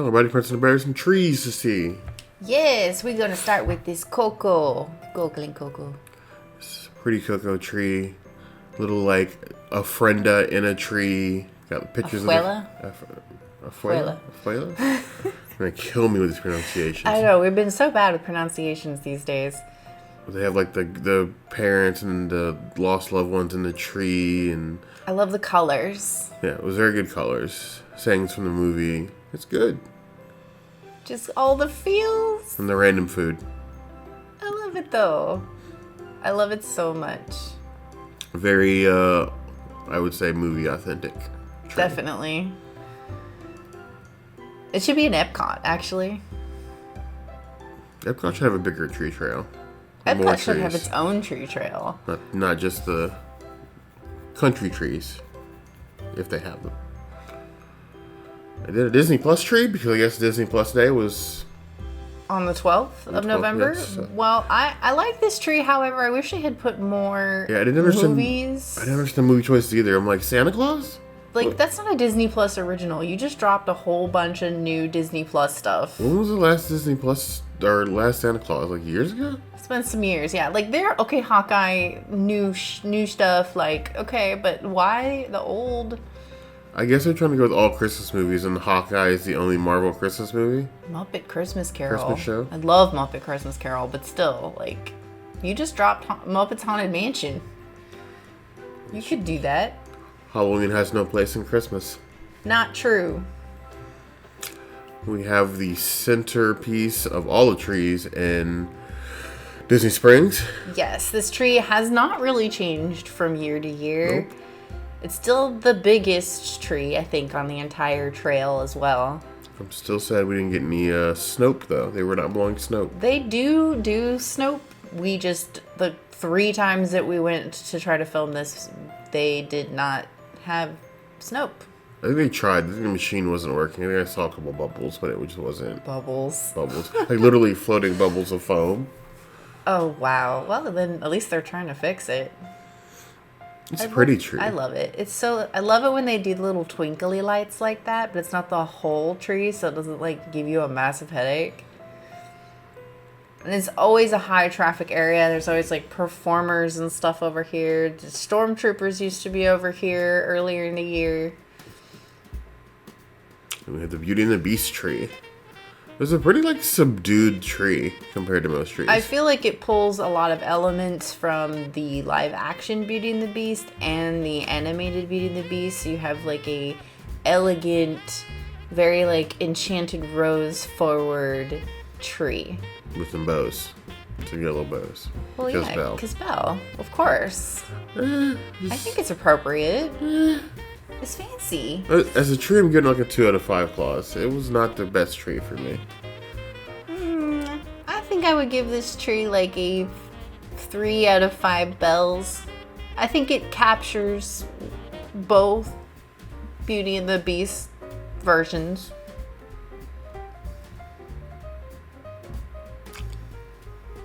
Oh, Buddy Prince and the Bears and trees to see. Yes, we're going to start with this Coco. Googling Coco. It's a pretty Coco tree. Little, like, ofrenda in a tree. Got pictures Afuela? of the... Afuela? Afuela? You're going to kill me with these pronunciations. I know, we've been so bad with pronunciations these days. They have, like, the parents and the lost loved ones in the tree. And I love the colors. yeah, it was very good colors. Sayings from the movie. It's good. Just all the feels. And the random food. I love it, though. I love it so much. Very, I would say, movie authentic. Tree. Definitely. It should be an Epcot, actually. Epcot should have a bigger tree trail. Epcot should have its own tree trail. Not just the country trees, if they have them. I did a Disney Plus tree because I guess Disney Plus Day was... On the 12th of November? Yes. Well, I like this tree, however, I wish they had put more I didn't understand, movies. I didn't understand movie choices either. I'm like, Santa Claus? Like, that's not a Disney Plus original. You just dropped a whole bunch of new Disney Plus stuff. When was the last Disney Plus, or last Santa Claus? Like, years ago? It's been some years, yeah. Like, they're, okay, Hawkeye, new stuff, like, okay, but why the old... I guess they're trying to go with all Christmas movies, and Hawkeye is the only Marvel Christmas movie. Muppet Christmas Carol. Christmas show? I love Muppet Christmas Carol, but still, like, you just dropped Muppet's Haunted Mansion. You could do that. Halloween has no place in Christmas. Not true. We have the centerpiece of all the trees in Disney Springs. Yes, this tree has not really changed from year to year. Nope. It's still the biggest tree, I think, on the entire trail as well. I'm still sad we didn't get any Snope, though. They were not blowing Snope. They do Snope. We just, the 3 times that we went to try to film this, they did not have Snope. I think they tried. I think the machine wasn't working. I think I saw a couple bubbles, but it just wasn't. Bubbles. Like literally floating bubbles of foam. Oh, wow. Well, then at least they're trying to fix it. It's a pretty tree. I love it. I love it when they do little twinkly lights like that, but it's not the whole tree, so it doesn't like give you a massive headache. And it's always a high traffic area. There's always like performers and stuff over here. The stormtroopers used to be over here earlier in the year. And we have the Beauty and the Beast tree. It's a pretty like subdued tree compared to most trees. I feel like it pulls a lot of elements from the live action Beauty and the Beast and the animated Beauty and the Beast. So you have like a elegant, very like enchanted rose forward tree. With some bows. Some yellow bows. Well, because yeah, Belle. because Belle, of course. I think it's appropriate. It's fancy. As a tree, I'm getting like a 2 out of 5 claws. It was not the best tree for me. I think I would give this tree like a 3 out of 5 bells. I think it captures both Beauty and the Beast versions.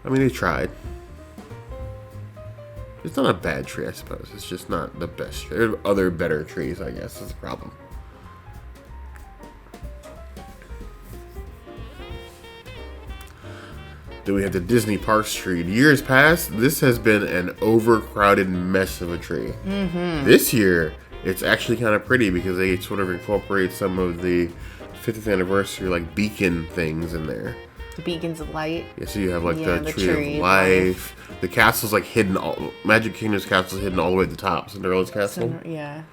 I mean, they tried. It's not a bad tree, I suppose. It's just not the best tree. There are other better trees, I guess, is the problem. Then we have the Disney Parks tree. In years past, this has been an overcrowded mess of a tree. Mm-hmm. This year, it's actually kind of pretty because they sort of incorporate some of the 50th anniversary like beacon things in there. The beacons of light. Yeah, so you have like the tree of life. The castle's like hidden. Magic Kingdom's castle is hidden all the way at the top. Cinderella's castle. Yeah.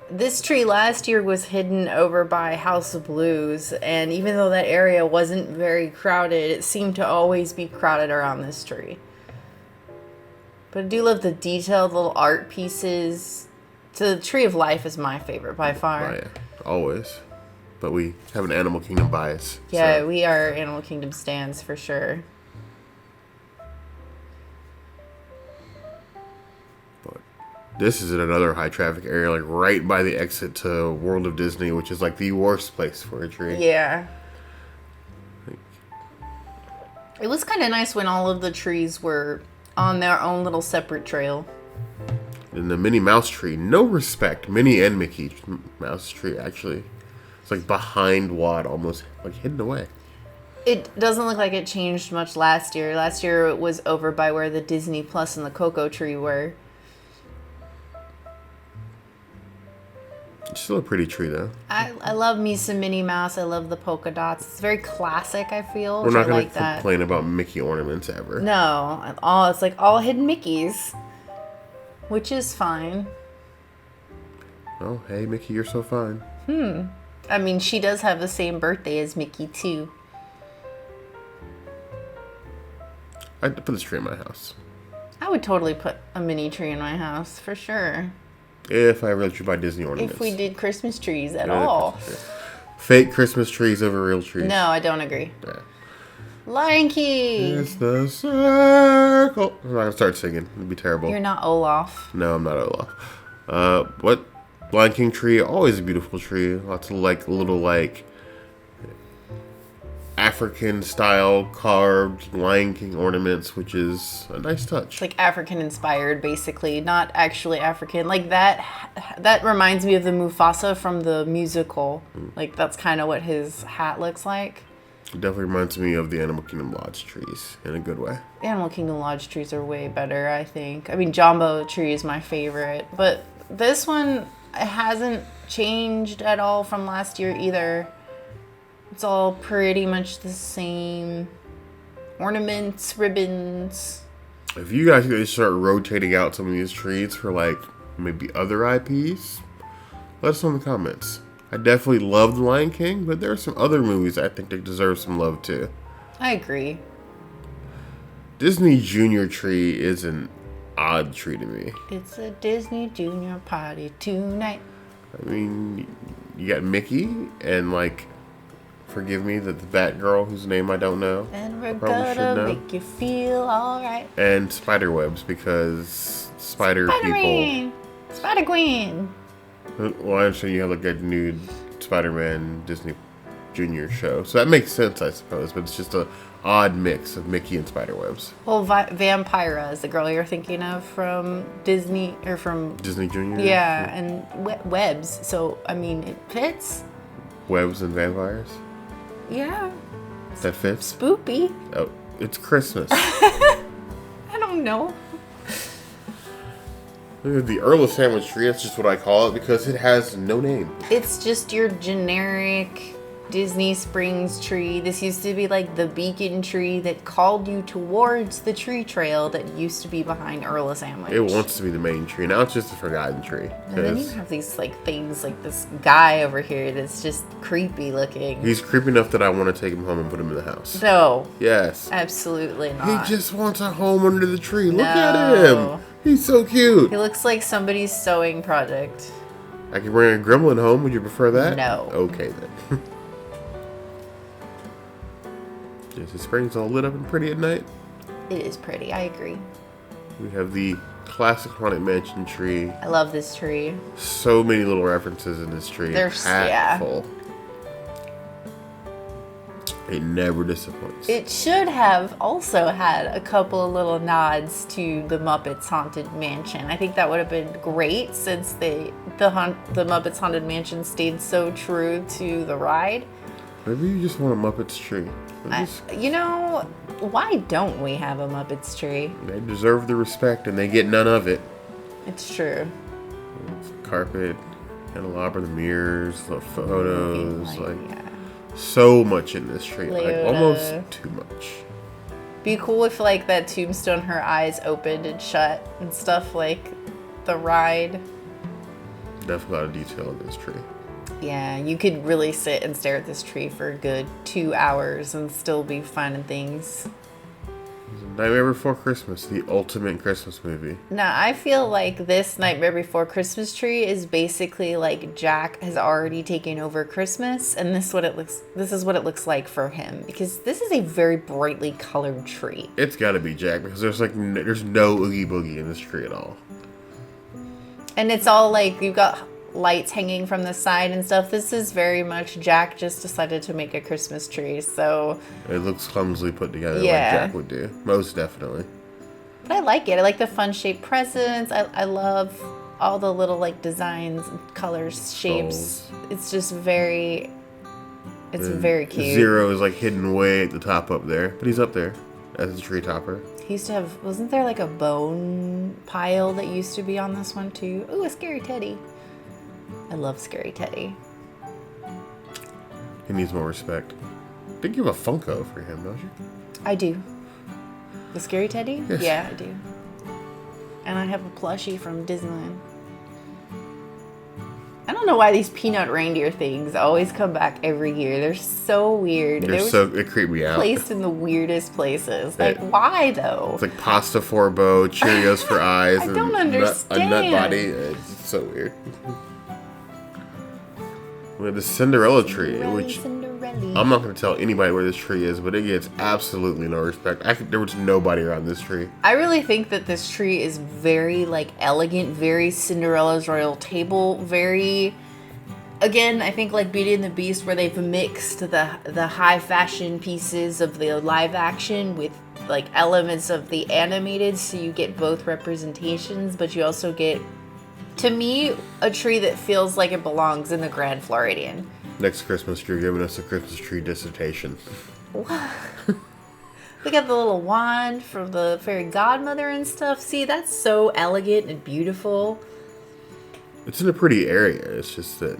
This tree last year was hidden over by House of Blues, and even though that area wasn't very crowded, it seemed to always be crowded around this tree. But I do love the detailed little art pieces. So the Tree of Life is my favorite by far. Oh, yeah. Always. But we have an Animal Kingdom bias. Yeah, so. we are Animal Kingdom stans for sure. But this is in another high traffic area, like right by the exit to World of Disney, which is like the worst place for a tree. Yeah. It was kind of nice when all of the trees were on their own little separate trail. And the Minnie Mouse tree, no respect. Minnie and Mickey Mouse tree, actually. It's like behind Walt, almost like hidden away. It doesn't look like it changed much last year. Last year it was over by where the Disney Plus and the Coco tree were. It's still a pretty tree, though. I love me some Minnie Mouse. I love the polka dots. It's very classic, I feel. We're not going like to complain about Mickey ornaments ever. No. It's like all hidden Mickeys. Which is fine. Oh, hey, Mickey, you're so fine. I mean, she does have the same birthday as Mickey, too. I'd put this tree in my house. I would totally put a mini tree in my house, for sure. If I really should buy Disney ornaments. If we did Christmas trees at all. Fake Christmas trees over real trees. No, I don't agree. Yeah. Lion King! It's the circle. I'm not going to start singing. It'd be terrible. You're not Olaf. No, I'm not Olaf. What? Lion King tree, always a beautiful tree. Lots of little African style carved Lion King ornaments, which is a nice touch. It's like African inspired, basically, not actually African. Like that reminds me of the Mufasa from the musical. Like that's kind of what his hat looks like. It definitely reminds me of the Animal Kingdom Lodge trees in a good way. Animal Kingdom Lodge trees are way better, I think. I mean, Jumbo tree is my favorite, but this one hasn't changed at all from last year either. It's all pretty much the same. Ornaments, ribbons. If you guys could start rotating out some of these trees for maybe other IPs, let us know in the comments. I definitely love The Lion King, but there are some other movies I think that deserve some love too. I agree. Disney Junior Tree is an odd tree to me. It's a Disney Junior party tonight. I mean, you got Mickey and forgive me, the Batgirl whose name I don't know. And we're gonna make you feel alright. And spider webs because people. Spider Queen. Well, I understand you have a nude Spider-Man Disney Junior show, so that makes sense, I suppose. But it's just a odd mix of Mickey and spider webs. Well, Vampira is the girl you're thinking of from Disney or from Disney Junior. Yeah, and webs. So I mean, it fits. Webs and vampires. Yeah. That fits. Spoopy. Oh, it's Christmas. I don't know. The Earl of Sandwich Tree, that's just what I call it because it has no name. It's just your generic Disney Springs tree. This used to be like the beacon tree that called you towards the tree trail that used to be behind Earl of Sandwich. It wants to be the main tree. Now it's just a forgotten tree. And then you have these things like this guy over here that's just creepy looking. He's creepy enough that I want to take him home and put him in the house. No. Yes. Absolutely not. He just wants a home under the tree. Look at him. He's so cute. He looks like somebody's sewing project. I can bring a gremlin home. Would you prefer that? No. Okay then. Disney Springs all lit up and pretty at night. It is pretty. I agree. We have the classic Haunted Mansion tree. I love this tree. So many little references in this tree. They're full. It never disappoints. It should have also had a couple of little nods to the Muppets Haunted Mansion. I think that would have been great since the Muppets Haunted Mansion stayed so true to the ride. Maybe you just want a Muppets tree. Why don't we have a Muppets tree? They deserve the respect and they get none of it. It's true. Carpet, candelabra, the mirrors, the photos, so much in this tree. Almost too much. Be cool if that tombstone, her eyes opened and shut and stuff like the ride. Definitely a lot of detail in this tree. Yeah, you could really sit and stare at this tree for a good 2 hours and still be finding things. Nightmare Before Christmas, the ultimate Christmas movie. Now, I feel like this Nightmare Before Christmas tree is basically like Jack has already taken over Christmas, and this is what it looks like for him, because this is a very brightly colored tree. It's got to be Jack, because there's no Oogie Boogie in this tree at all. And it's all you've got lights hanging from the side and stuff. This is very much Jack just decided to make a Christmas tree, so it looks clumsily put together like Jack would do. Most definitely. But I like it. I like the fun shaped presents. I love all the little designs, colors, shapes. It's just very It's very cute. Zero is like hidden way at the top up there, but he's up there as a tree topper. He used to have, wasn't there like a bone pile that used to be on this one too? Ooh, a Scary Teddy. I love Scary Teddy. He needs more respect. I think you have a Funko for him, don't you? I do. The Scary Teddy? Yes. Yeah, I do. And I have a plushie from Disneyland. I don't know why these peanut reindeer things always come back every year. They're so weird. It creeped me out. Placed in the weirdest places. Like, why though? It's like pasta for a bow, Cheerios for eyes, I don't understand. A nut body. It's so weird. We have the Cinderella tree, which I'm not going to tell anybody where this tree is, but it gets absolutely no respect. There was nobody around this tree. I really think that this tree is very, like, elegant, very Cinderella's Royal Table, very, again, I think like Beauty and the Beast, where they've mixed the high fashion pieces of the live action with, like, elements of the animated, so you get both representations, but you also get, to me, a tree that feels like it belongs in the Grand Floridian. Next Christmas, you're giving us a Christmas tree dissertation. Look at the little wand from the fairy godmother and stuff. See, that's so elegant and beautiful. It's in a pretty area. It's just that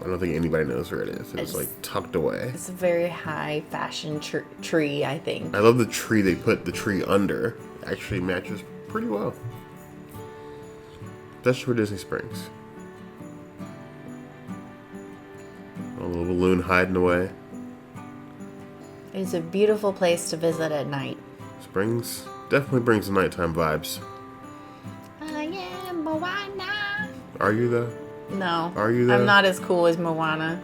I don't think anybody knows where it is. It's like tucked away. It's a very high fashion tree, I think. I love the tree they put the tree under. It actually matches pretty well. That's for Disney Springs. A little balloon hiding away. It's a beautiful place to visit at night. Springs definitely brings the nighttime vibes. I am Moana. Are you though? No. Are you though? I'm not as cool as Moana.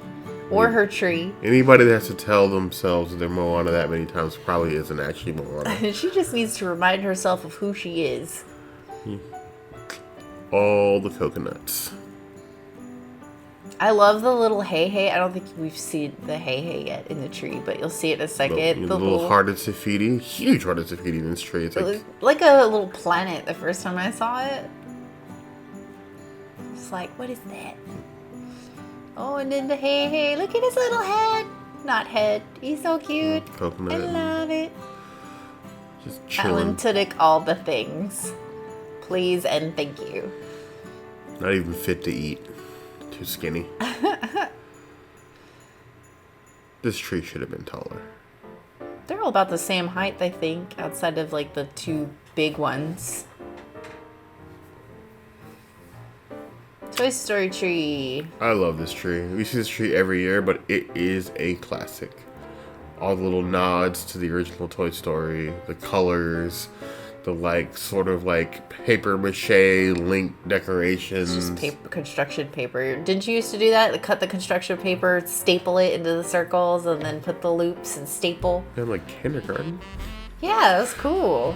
Or her tree. Anybody that has to tell themselves that they're Moana that many times probably isn't actually Moana. She just needs to remind herself of who she is. All the coconuts. I love the little hey. I don't think we've seen the hey yet in the tree, but you'll see it in a second. The little hearted Safidi. Huge hearted Safidi in this tree. It's like a little planet the first time I saw it. It's like, what is that? Oh, and then the hey. Look at his little head. Not head. He's so cute. Coconut. I love it. Just chilling. Alan Tudyk, all the things. Please and thank you. Not even fit to eat. Too skinny. This tree should have been taller. They're all about the same height, I think, outside of like the two big ones. Toy Story tree. I love this tree. We see this tree every year, but it is a classic. All the little nods to the original Toy Story, the colors, the like sort of like paper mache link decorations. It's just paper, construction paper. Didn't you used to do that? Cut the construction paper, staple it into the circles, and then put the loops and staple. Yeah, like kindergarten. Yeah, that was cool.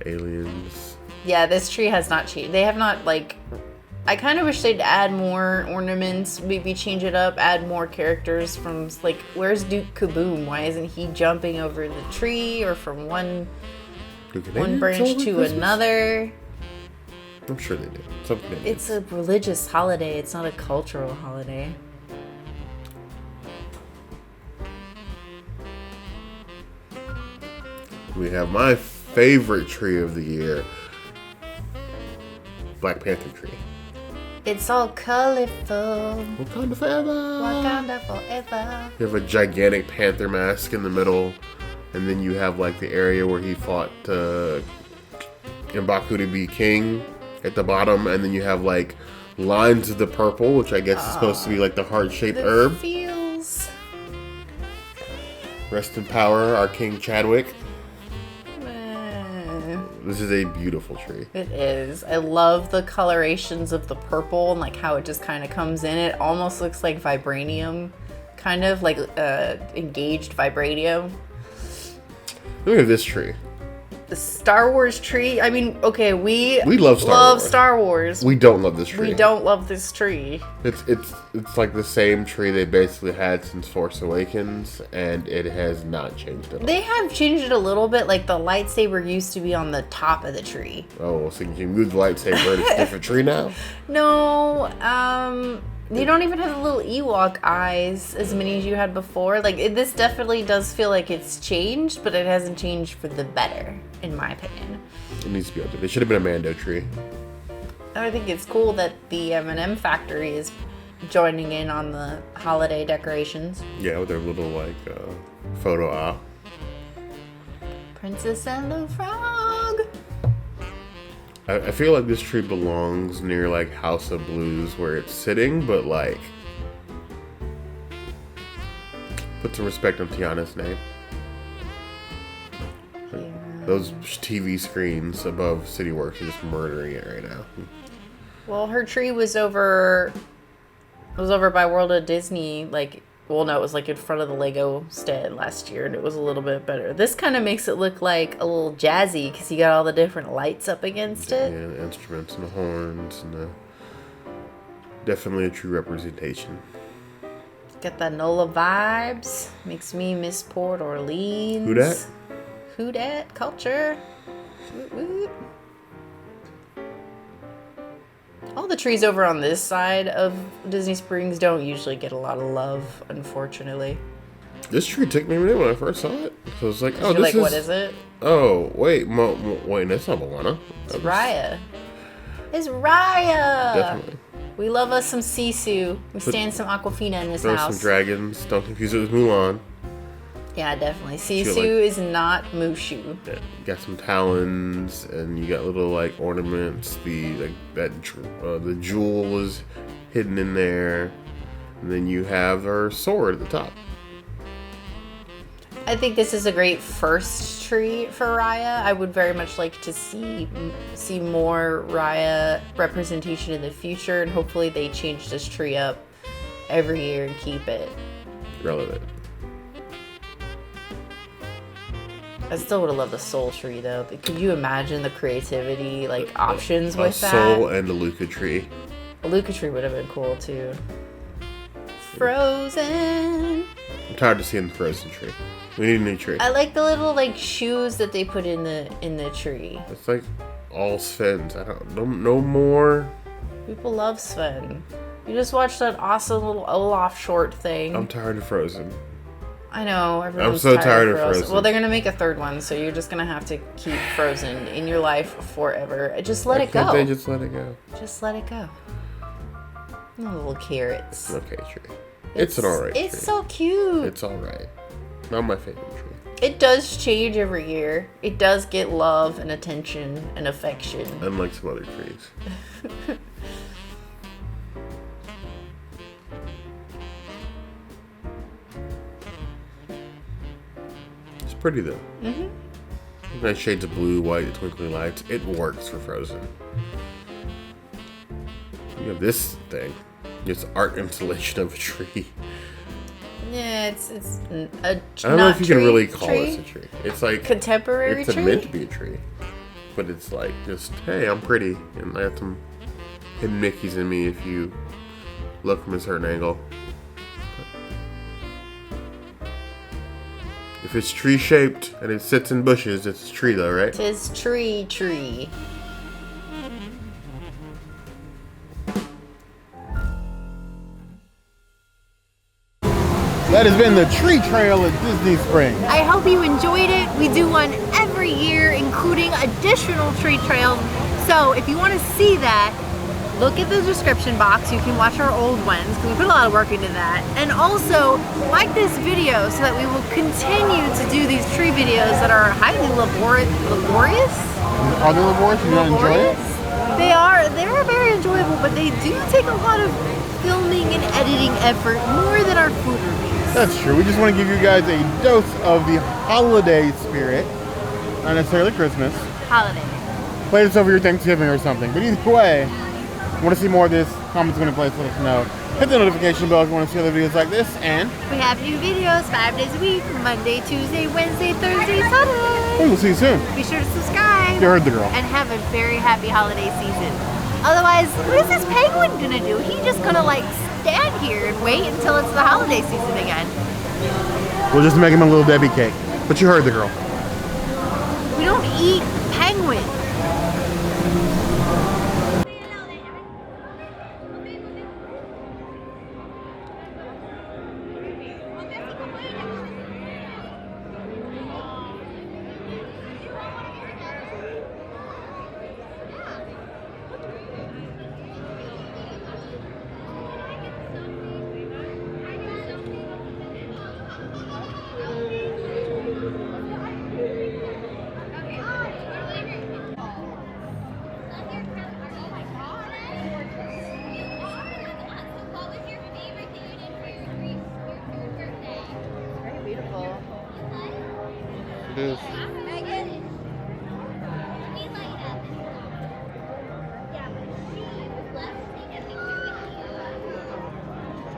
Aliens. Yeah, this tree has not changed. They have not, like... I kind of wish they'd add more ornaments, maybe change it up, add more characters from, like, where's Duke Kaboom? Why isn't he jumping over the tree or from one branch to another? I'm sure they did. It's a religious holiday. It's not a cultural holiday. We have my favorite tree of the year. Black Panther tree. It's all colorful. Wakanda forever. Wakanda forever. You have a gigantic panther mask in the middle, and then you have like the area where he fought M'Baku to be king at the bottom, and then you have like lines of the purple, which I guess is supposed to be like the heart-shaped herb. Feels. Rest in power, our King Chadwick. This is a beautiful tree. It is. I love the colorations of the purple and like how it just kind of comes in. It almost looks like vibranium, kind of like engaged vibranium. Look at this tree. The Star Wars tree. I mean, okay, we love Star Wars. We don't love this tree. We don't love this tree. It's like the same tree they basically had since Force Awakens, and it has not changed at all. They have changed it a little bit. Like the lightsaber used to be on the top of the tree. Oh, so you can move the lightsaber and it's a different tree now? No, You don't even have the little Ewok eyes as many as you had before. Like, this definitely does feel like it's changed, but it hasn't changed for the better, in my opinion. It needs to be updated. It should have been a Mando tree. I think it's cool that the M&M factory is joining in on the holiday decorations. Yeah, with their little, like, photo op. Princess and the Frog. I feel like this tree belongs near, like, House of Blues where it's sitting, but, like, put some respect on Tiana's name. Yeah. Those TV screens above CityWorks are just murdering it right now. Well, her tree was over by World of Disney, like, well, no, it was like in front of the Lego stand last year, and it was a little bit better. This kind of makes it look like a little jazzy because you got all the different lights up against it. Yeah, the instruments and the horns, and definitely a true representation. Got that NOLA vibes. Makes me miss Port Orleans. Who dat? Who dat? Culture. Woot woot. All the trees over on this side of Disney Springs don't usually get a lot of love, unfortunately. This tree took me a minute when I first saw it. So I was like, oh, this is... what is it? Oh, wait, wait, that's not Moana. It's Raya. It's Raya! Definitely. We love us some Sisu. We stand some Aquafina in this Throw house. some dragons. Don't confuse it with Mulan. Yeah, definitely. Sisu is not Mushu. Yeah, you got some talons, and you got little like ornaments. The jewel is hidden in there, and then you have her sword at the top. I think this is a great first tree for Raya. I would very much like to see more Raya representation in the future, and hopefully they change this tree up every year and keep it relevant. I still would have loved the Soul Tree, though. Could you imagine the creativity, like, options with that? A Soul and a Luca Tree. A Luca Tree would have been cool, too. Frozen. I'm tired of seeing the Frozen Tree. We need a new tree. I like the little, like, shoes that they put in the tree. It's like all Sven's. No more. People love Sven. You just watched that awesome little Olaf short thing. I'm tired of Frozen. I know, everyone's I'm so tired of Frozen. Well, they're going to make a third one, so you're just going to have to keep Frozen in your life forever. Just let it go. Why can't they just let it go? Just let it go. No little carrots. Okay, tree. It's an alright tree. It's so cute. It's alright. Not my favorite tree. It does change every year. It does get love and attention and affection. Unlike some other trees. Pretty though. Mm-hmm. Nice shades of blue, white, the twinkling lights. It works for Frozen. You have this thing. It's art installation of a tree. Yeah, it's a I don't know if you can really call this a tree. It's like contemporary tree. It's meant to be a tree, but it's like just hey, I'm pretty, and I have some hidden Mickeys in me if you look from a certain angle. If it's tree-shaped and it sits in bushes, it's a tree though, right? Tis tree. That has been the tree trail at Disney Springs. I hope you enjoyed it. We do one every year, including additional tree trails. So if you want to see that, look at the description box. You can watch our old ones because we put a lot of work into that. And also like this video so that we will continue to do these tree videos that are highly laborious. Are they laborious? You don't enjoy it? They are very enjoyable, but they do take a lot of filming and editing effort, more than our food reviews. That's true. We just want to give you guys a dose of the holiday spirit. Not necessarily Christmas. Holiday. Play this over your Thanksgiving or something. But either way, want to see more of this, comments in the place, let us know. Hit the notification bell if you want to see other videos like this, and we have new videos 5 days a week, Monday, Tuesday, Wednesday, Thursday, Saturday. we'll see you soon. Be sure to subscribe. You heard the girl. And have a very happy holiday season. Otherwise, what is this penguin gonna do? He's just gonna like stand here and wait until it's the holiday season again. We'll just make him a little Debbie cake. But you heard the girl. We don't eat penguins. this.